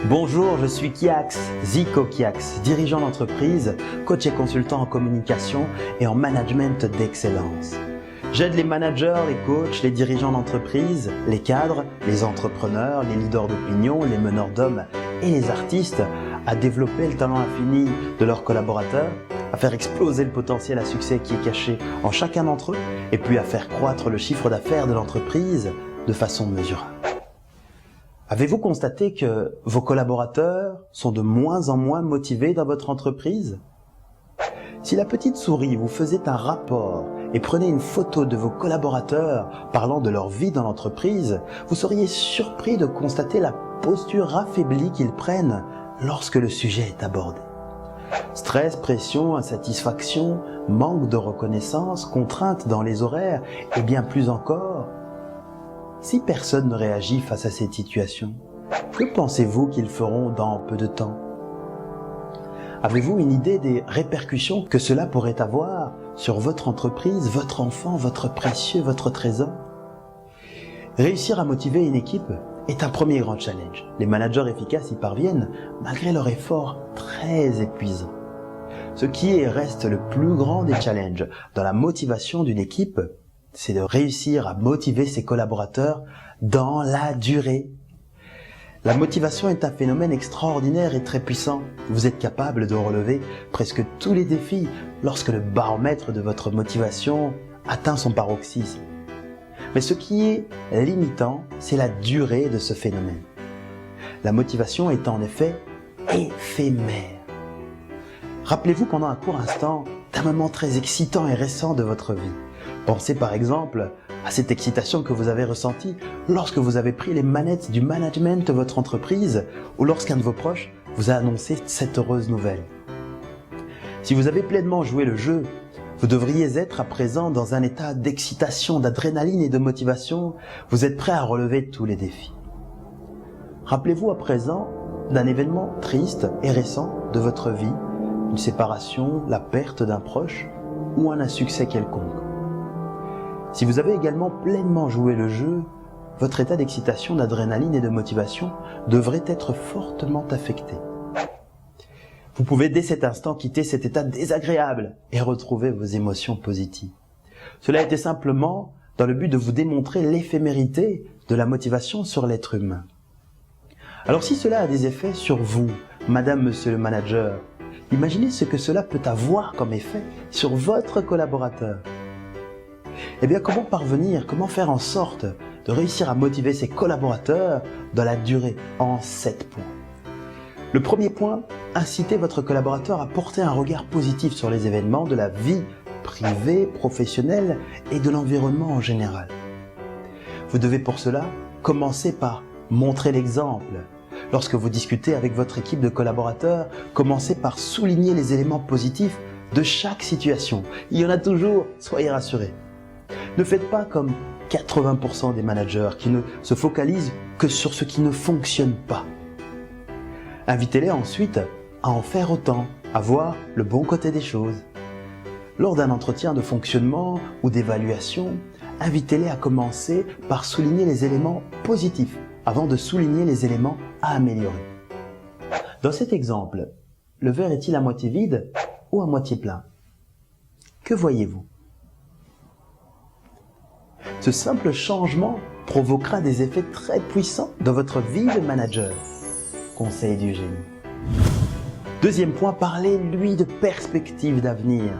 Bonjour, je suis Kiax, Zico Kiax, dirigeant d'entreprise, coach et consultant en communication et en management d'excellence. J'aide les managers, les coachs, les dirigeants d'entreprise, les cadres, les entrepreneurs, les leaders d'opinion, les meneurs d'hommes et les artistes à développer le talent infini de leurs collaborateurs, à faire exploser le potentiel à succès qui est caché en chacun d'entre eux et puis à faire croître le chiffre d'affaires de l'entreprise de façon mesurable. Avez-vous constaté que vos collaborateurs sont de moins en moins motivés dans votre entreprise? Si la petite souris vous faisait un rapport et prenait une photo de vos collaborateurs parlant de leur vie dans l'entreprise, vous seriez surpris de constater la posture affaiblie qu'ils prennent lorsque le sujet est abordé. Stress, pression, insatisfaction, manque de reconnaissance, contraintes dans les horaires et bien plus encore. Si personne ne réagit face à cette situation, que pensez-vous qu'ils feront dans peu de temps? Avez-vous une idée des répercussions que cela pourrait avoir sur votre entreprise, votre enfant, votre précieux, votre trésor? Réussir à motiver une équipe est un premier grand challenge. Les managers efficaces y parviennent malgré leur effort très épuisant. Ce qui est et reste le plus grand des challenges dans la motivation d'une équipe, c'est de réussir à motiver ses collaborateurs dans la durée. La motivation est un phénomène extraordinaire et très puissant. Vous êtes capable de relever presque tous les défis lorsque le baromètre de votre motivation atteint son paroxysme. Mais ce qui est limitant, c'est la durée de ce phénomène. La motivation est en effet éphémère. Rappelez-vous pendant un court instant d'un moment très excitant et récent de votre vie. Pensez par exemple à cette excitation que vous avez ressentie lorsque vous avez pris les manettes du management de votre entreprise ou lorsqu'un de vos proches vous a annoncé cette heureuse nouvelle. Si vous avez pleinement joué le jeu, vous devriez être à présent dans un état d'excitation, d'adrénaline et de motivation. Vous êtes prêt à relever tous les défis. Rappelez-vous à présent d'un événement triste et récent de votre vie, une séparation, la perte d'un proche ou un insuccès quelconque. Si vous avez également pleinement joué le jeu, votre état d'excitation, d'adrénaline et de motivation devrait être fortement affecté. Vous pouvez dès cet instant quitter cet état désagréable et retrouver vos émotions positives. Cela était simplement dans le but de vous démontrer l'éphémérité de la motivation sur l'être humain. Alors si cela a des effets sur vous, madame, monsieur le manager, imaginez ce que cela peut avoir comme effet sur votre collaborateur. Eh bien, comment parvenir, comment faire en sorte de réussir à motiver ses collaborateurs dans la durée en 7 points. Le premier point, incitez votre collaborateur à porter un regard positif sur les événements de la vie privée, professionnelle et de l'environnement en général. Vous devez pour cela commencer par montrer l'exemple. Lorsque vous discutez avec votre équipe de collaborateurs, commencez par souligner les éléments positifs de chaque situation. Il y en a toujours, soyez rassurés. Ne faites pas comme 80% des managers qui ne se focalisent que sur ce qui ne fonctionne pas. Invitez-les ensuite à en faire autant, à voir le bon côté des choses. Lors d'un entretien de fonctionnement ou d'évaluation, invitez-les à commencer par souligner les éléments positifs avant de souligner les éléments à améliorer. Dans cet exemple, le verre est-il à moitié vide ou à moitié plein? Que voyez-vous? Ce simple changement provoquera des effets très puissants dans votre vie de manager. Conseil du génie. Deuxième point, parlez-lui de perspectives d'avenir.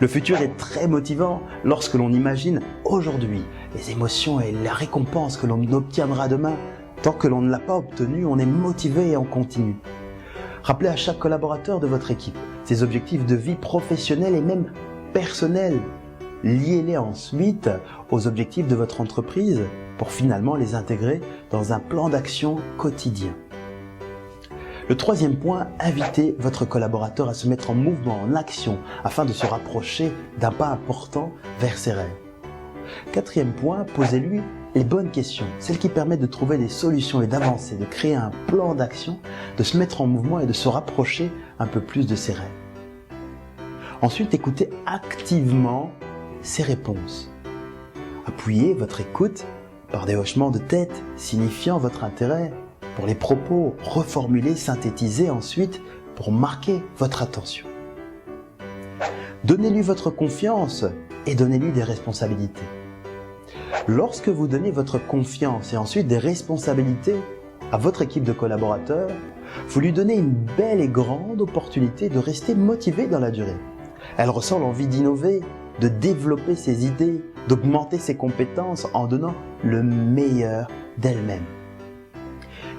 Le futur est très motivant lorsque l'on imagine aujourd'hui les émotions et la récompense que l'on obtiendra demain. Tant que l'on ne l'a pas obtenu, on est motivé et on continue. Rappelez à chaque collaborateur de votre équipe ses objectifs de vie professionnelle et même personnelle. Liez-les ensuite aux objectifs de votre entreprise pour finalement les intégrer dans un plan d'action quotidien. Le troisième point, invitez votre collaborateur à se mettre en mouvement, en action, afin de se rapprocher d'un pas important vers ses rêves. Quatrième point, posez-lui les bonnes questions, celles qui permettent de trouver des solutions et d'avancer, de créer un plan d'action, de se mettre en mouvement et de se rapprocher un peu plus de ses rêves. Ensuite, écoutez activement ses réponses. Appuyez votre écoute par des hochements de tête signifiant votre intérêt pour les propos, reformuler, synthétiser ensuite pour marquer votre attention. Donnez-lui votre confiance et donnez-lui des responsabilités. Lorsque vous donnez votre confiance et ensuite des responsabilités à votre équipe de collaborateurs, vous lui donnez une belle et grande opportunité de rester motivé dans la durée. Elle ressent l'envie d'innover, de développer ses idées, d'augmenter ses compétences en donnant le meilleur d'elle-même.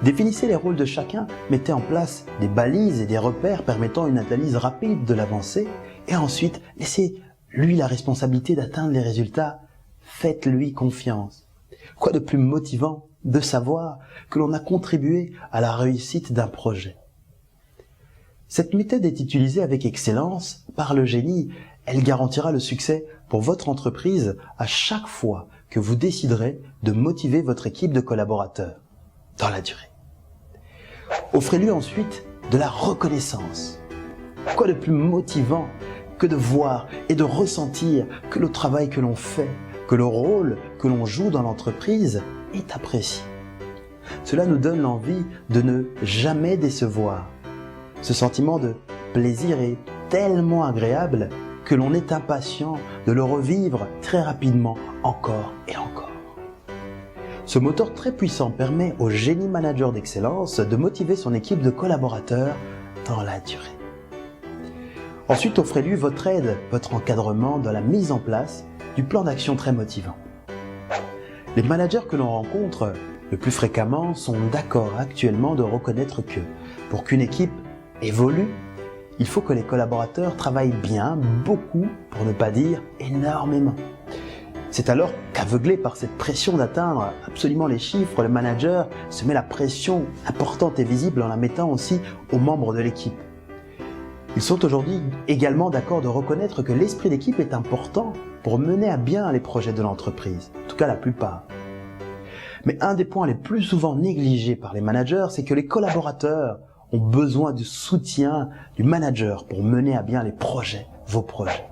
Définissez les rôles de chacun, mettez en place des balises et des repères permettant une analyse rapide de l'avancée et ensuite laissez-lui la responsabilité d'atteindre les résultats. Faites-lui confiance. Quoi de plus motivant de savoir que l'on a contribué à la réussite d'un projet? Cette méthode est utilisée avec excellence par le génie. Elle garantira le succès pour votre entreprise à chaque fois que vous déciderez de motiver votre équipe de collaborateurs dans la durée. Offrez-lui ensuite de la reconnaissance. Quoi de plus motivant que de voir et de ressentir que le travail que l'on fait, que le rôle que l'on joue dans l'entreprise est apprécié. Cela nous donne l'envie de ne jamais décevoir. Ce sentiment de plaisir est tellement agréable que l'on est impatient de le revivre très rapidement, encore et encore. Ce moteur très puissant permet au génie manager d'excellence de motiver son équipe de collaborateurs dans la durée. Ensuite, offrez-lui votre aide, votre encadrement dans la mise en place du plan d'action très motivant. Les managers que l'on rencontre le plus fréquemment sont d'accord actuellement de reconnaître que pour qu'une équipe évolue, il faut que les collaborateurs travaillent bien, beaucoup, pour ne pas dire énormément. C'est alors qu'aveuglé par cette pression d'atteindre absolument les chiffres, le manager se met la pression importante et visible en la mettant aussi aux membres de l'équipe. Ils sont aujourd'hui également d'accord de reconnaître que l'esprit d'équipe est important pour mener à bien les projets de l'entreprise, en tout cas la plupart. Mais un des points les plus souvent négligés par les managers, c'est que les collaborateurs ont besoin du soutien du manager pour mener à bien les projets, vos projets.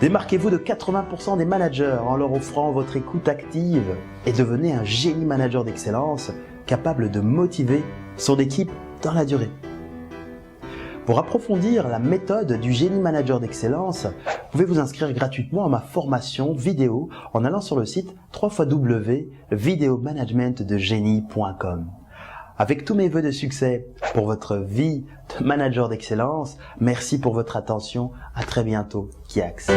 Démarquez-vous de 80% des managers en leur offrant votre écoute active et devenez un génie manager d'excellence capable de motiver son équipe dans la durée. Pour approfondir la méthode du génie manager d'excellence, vous pouvez vous inscrire gratuitement à ma formation vidéo en allant sur le site www.videomanagementdegenie.com. Avec tous mes vœux de succès pour votre vie de manager d'excellence, merci pour votre attention. À très bientôt. Kiax.